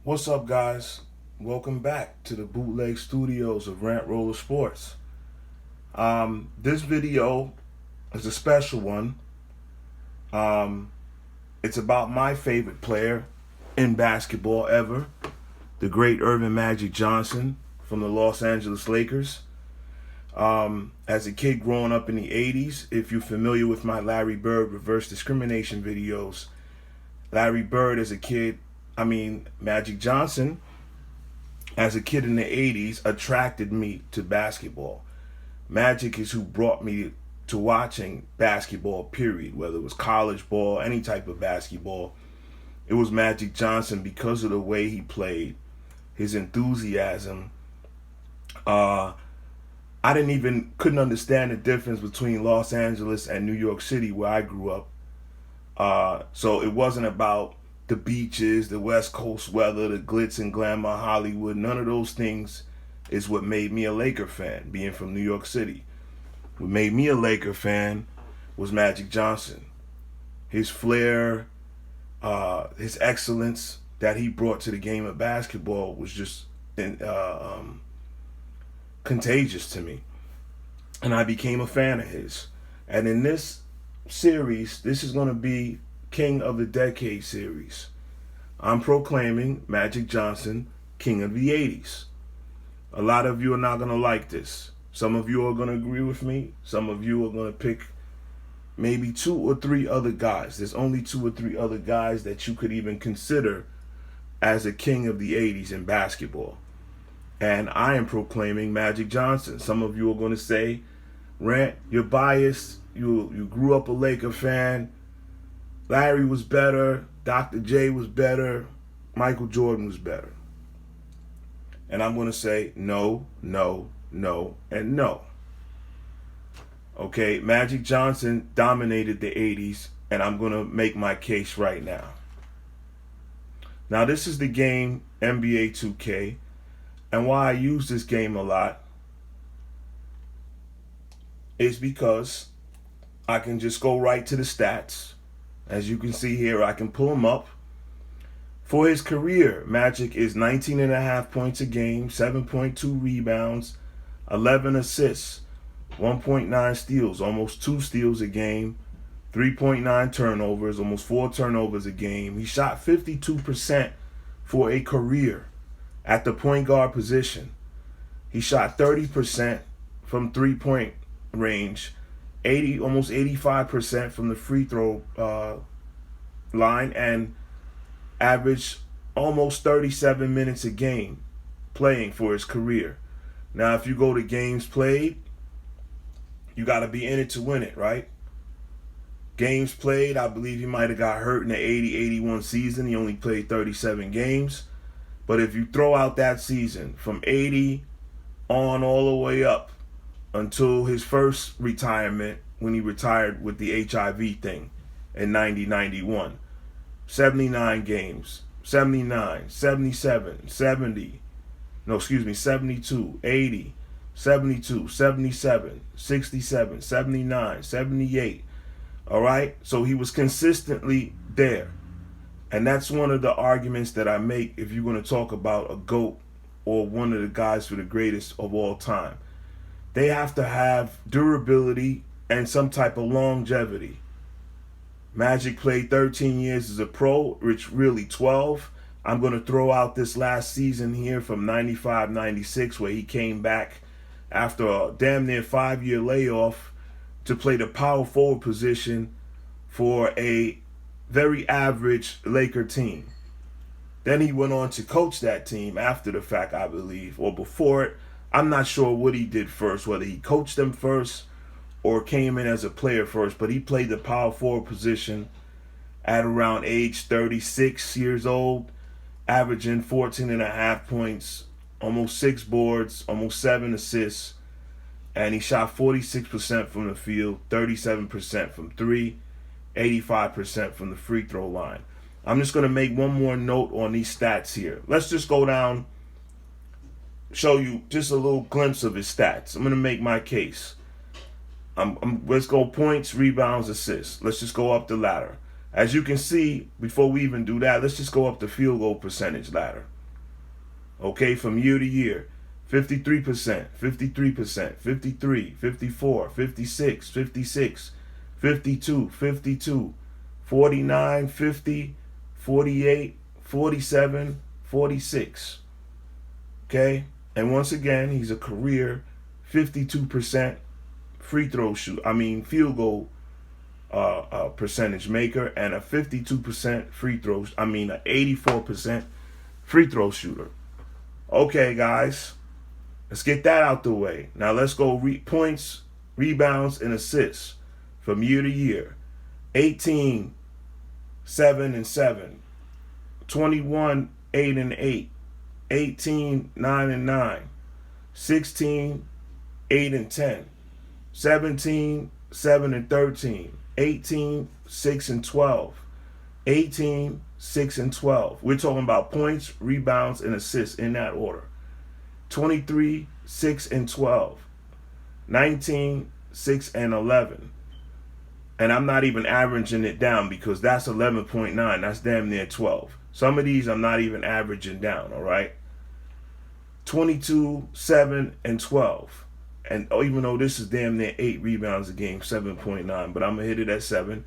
What's up, guys? Welcome back to the bootleg studios of Rant Roller Sports. This video is a special one. Um, it's about my favorite player in basketball ever, the great Earvin Magic Johnson from the Los Angeles Lakers. As a kid growing up in the 80's, if you're familiar with my Larry Bird reverse discrimination videos, Larry Bird as a kid, Magic Johnson, as a kid in the 80's, attracted me to basketball. Magic is who brought me to watching basketball, period. Whether it was college ball, any type of basketball, it was Magic Johnson because of the way he played, his enthusiasm. I couldn't understand the difference between Los Angeles and New York City, where I grew up. So it wasn't about the beaches, the West Coast weather, the glitz and glamour, Hollywood. None of those things is what made me a Laker fan, being from New York City. What made me a Laker fan was Magic Johnson. His flair, his excellence that he brought to the game of basketball was just contagious to me. And I became a fan of his. And in this series, this is going to be King of the Decade series. I'm proclaiming Magic Johnson King of the 80's. A lot of you are not going to like this. Some of you are going to agree with me. Some of you are going to pick maybe two or three other guys. There's only two or three other guys that you could even consider as a king of the 80's in basketball. And I am proclaiming Magic Johnson. Some of you are going to say, Rant, you're biased. You grew up a Laker fan. Larry was better. Dr. J was better. Michael Jordan was better. And I'm going to say no, no, no, and no. Okay, Magic Johnson dominated the 80's, and I'm going to make my case right now. Now, this is the game NBA 2K, and why I use this game a lot is because I can just go right to the stats. As you can see here, I can pull them up. For his career, Magic is 19.5 points a game, 7.2 rebounds, 11 assists, 1.9 steals, almost 2 steals a game, 3.9 turnovers, almost 4 turnovers a game. He shot 52% for a career at the point guard position. He shot 30% from three-point range, almost 85% from the free throw line, and averaged almost 37 minutes a game playing for his career. Now, if you go to games played, you got to be in it to win it, right? Games played, I believe he might have got hurt in the 80-81 season. He only played 37 games. But if you throw out that season from 80 on all the way up until his first retirement, when he retired with the HIV thing in 90-91. 79 games, 79, 77, 70, 72, 80, 72, 77, 67, 79, 78. All right? So he was consistently there. And that's one of the arguments that I make if you're going to talk about a GOAT or one of the guys who are the greatest of all time. They have to have durability and some type of longevity. Magic played 13 years as a pro, which really 12. I'm going to throw out this last season here from 95-96, where he came back after a damn near 5-year layoff to play the power forward position for a very average Laker team. Then he went on to coach that team after the fact, I believe, or before it. I'm not sure what he did first, whether he coached them first or came in as a player first, but he played the power forward position at around age 36 years old, averaging 14.5 points, almost 6 boards, almost 7 assists, and he shot 46% from the field, 37% from 3, 85% from the free throw line. I'm just going to make one more note on these stats here. Let's just go down, show you just a little glimpse of his stats. I'm going to make my case. Let's go points, rebounds, assists. Let's just go up the ladder. As you can see, before we even do that, let's just go up the field goal percentage ladder. Okay, from year to year. 53%, 53%, 53, 54, 56, 56, 52, 52, 49, 50, 48, 47, 46. Okay? And once again, he's a career 52% field goal percentage maker, and a 52% an 84% free throw shooter. Okay, guys, let's get that out the way. Now let's go points, rebounds, and assists from year to year. 18, 7 and 7, 21, 8 and 8, 18, 9 and 9, 16, 8 and 10, 17, 7 and 13, 18, 6 and 12, 18, 6 and 12. We're talking about points, rebounds, and assists in that order. 23, 6 and 12, 19, 6 and 11. And I'm not even averaging it down because that's 11.9. That's damn near 12. Some of these I'm not even averaging down, all right? 22, 7 and 12. And even though this is damn near 8 rebounds a game, 7.9, but I'm going to hit it at 7.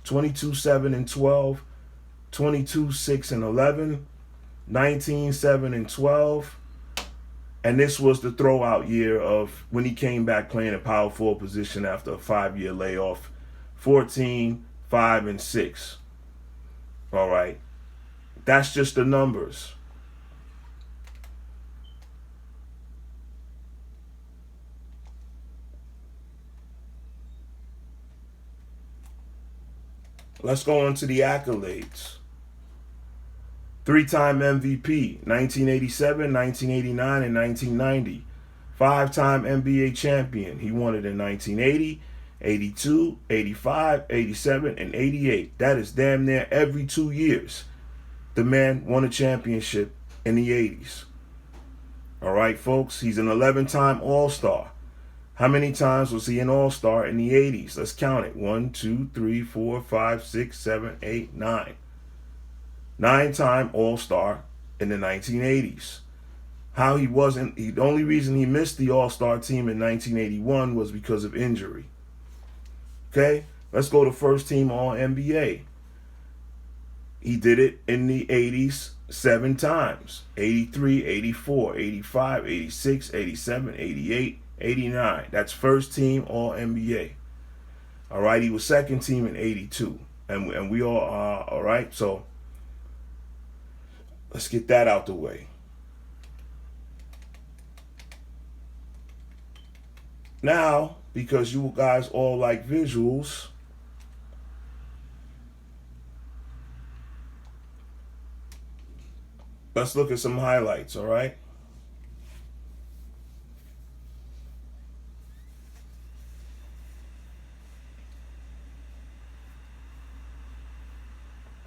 22, 7 and 12, 22, 6 and 11, 19, 7 and 12. And this was the throwout year of when he came back playing a power forward position after a 5-year layoff. 14, 5 and 6. All right. That's just the numbers. Let's go on to the accolades. 3-time MVP, 1987, 1989, and 1990. 5-time NBA champion. He won it in 1980, 82, 85, 87, and 88. That is damn near every 2 years. The man won a championship in the 80s. All right, folks, he's an 11-time All-Star. How many times was he an All-Star in the 80s? Let's count it. 1, 2, 3, 4, 5, 6, 7, 8, 9. 9-time All-Star in the 1980s. How he wasn't, the only reason he missed the All-Star team in 1981 was because of injury. Okay, let's go to first team All-NBA. He did it in the 80s 7 times. 83, 84, 85, 86, 87, 88, 89. That's first team All-NBA. All right, he was second team in 82. And we all are, all right? So let's get that out the way. Now, because you guys all like visuals, let's look at some highlights, all right?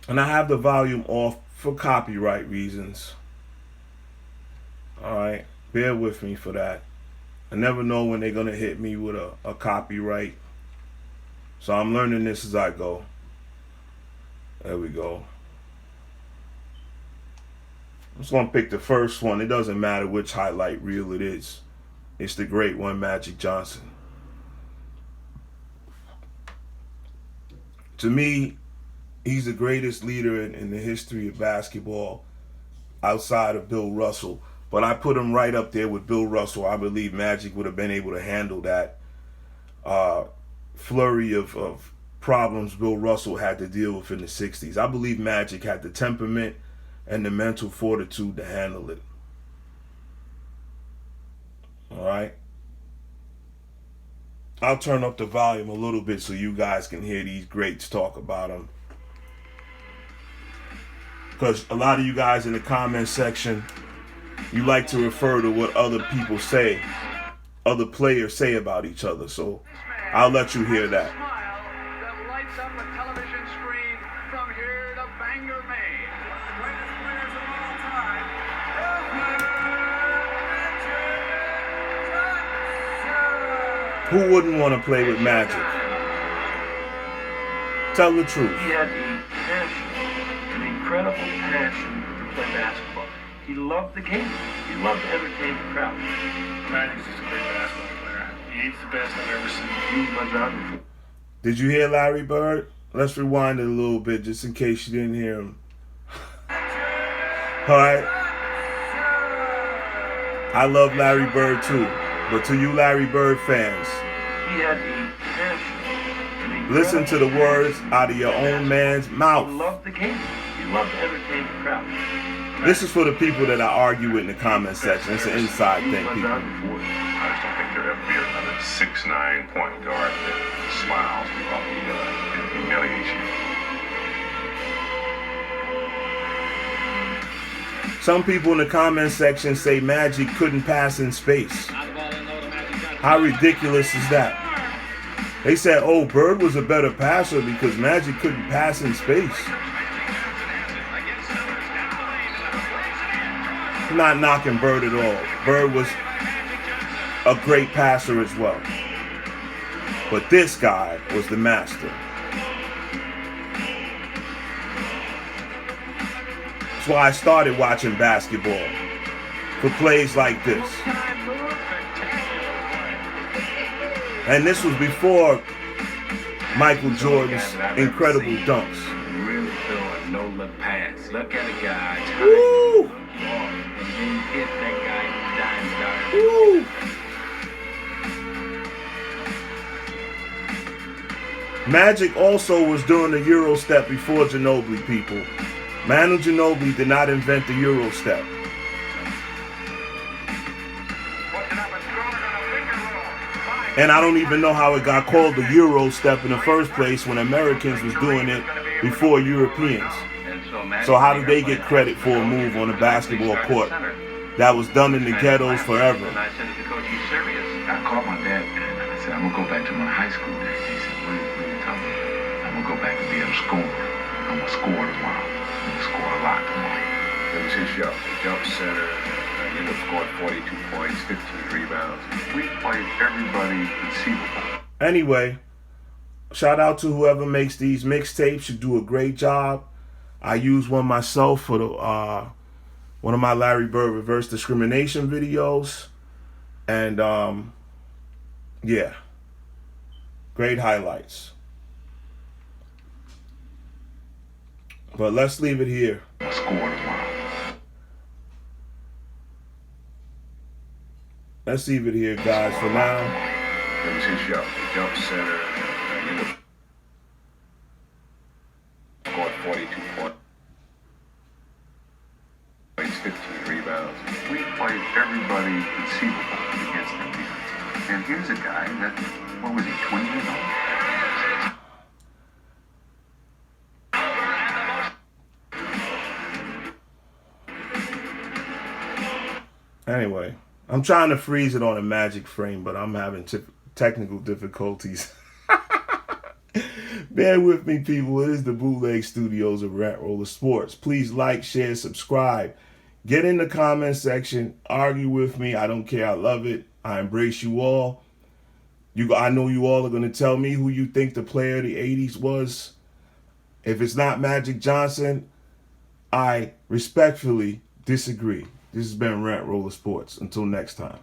And I have the volume off for copyright reasons. All right, bear with me for that. I never know when they're going to hit me with a copyright. So I'm learning this as I go. There we go. I'm just going to pick the first one. It doesn't matter which highlight reel it is. It's the great one, Magic Johnson. To me, he's the greatest leader in the history of basketball outside of Bill Russell. But I put him right up there with Bill Russell. I believe Magic would have been able to handle that flurry of problems Bill Russell had to deal with in the 60s. I believe Magic had the temperament and the mental fortitude to handle it. All right? I'll turn up the volume a little bit so you guys can hear these greats talk about him. Because a lot of you guys in the comment section, you like to refer to what other people say, other players say about each other. So I'll let you hear that. That lights up a television screen from here to Bangor, Maine. Greatest players of all time. Who wouldn't want to play with Magic? Tell the truth. He had the passion, an incredible passion to play basketball. He loved the game. He loved to entertain the crowd. Magic's just a great basketball player. He's the best I've ever seen. He was my driver. Did you hear Larry Bird? Let's rewind it a little bit just in case you didn't hear him. All right. I love Larry Bird too, but to you Larry Bird fans, He had a passion. listen to the words out of your own man's He mouth. loved the game. He loved to entertain the crowd. This is for the people that I argue with in the comment section. It's an inside He was thing, my people. driving force. I just don't think there'll ever be another 6'9" point guard that smiles while he humiliates you. Some people in the comment section say Magic couldn't pass in space. How ridiculous is that? They said, oh, Bird was a better passer because Magic couldn't pass in space. I'm not knocking Bird at all. Bird was a great passer as well. But this guy was the master. That's why I started watching basketball, for plays like this. And this was before Michael Jordan's incredible dunks. Really throwing no-look pass. Look at a guy. Woo! And then hit that guy dime dart. Woo! Magic also was doing the Euro step before Ginobili, people. Manu Ginobili did not invent the Euro step. And I don't even know how it got called the Euro step in the first place when Americans was doing it before Europeans. So how did they get credit for a move on the basketball court that was done in the ghettos forever? And I said to the coach, "You serious?" I called my dad and I said, "I'm gonna go back to my high school days." He said, "What are you talking about?" "I'm gonna go back and be a scorer. I'm gonna score tomorrow. I'm gonna score a lot tomorrow." It was his show. Jump center. He ended up scoring 42 points, 15 rebounds. We played everybody conceivable. Anyway, shout out to whoever makes these mixtapes. You do a great job. I use one myself for the one of my Larry Bird reverse discrimination videos. And yeah, great highlights. But let's leave it here. I'm gonna score tomorrow. Let's leave it here, guys, for now. It was his show. Jump center. He ended up scoring 42 points, 15 rebounds. We played everybody conceivable against the defense. And here's a guy that, what was he, 20 years old? Anyway, I'm trying to freeze it on a Magic frame, but I'm having technical difficulties. Bear with me, people. It is the Bootleg Studios of Rant Roller Sports. Please like, share, subscribe. Get in the comment section. Argue with me. I don't care. I love it. I embrace you all. I know you all are going to tell me who you think the player of the 80s was. If it's not Magic Johnson, I respectfully disagree. This has been Rant Roller Sports. Until next time.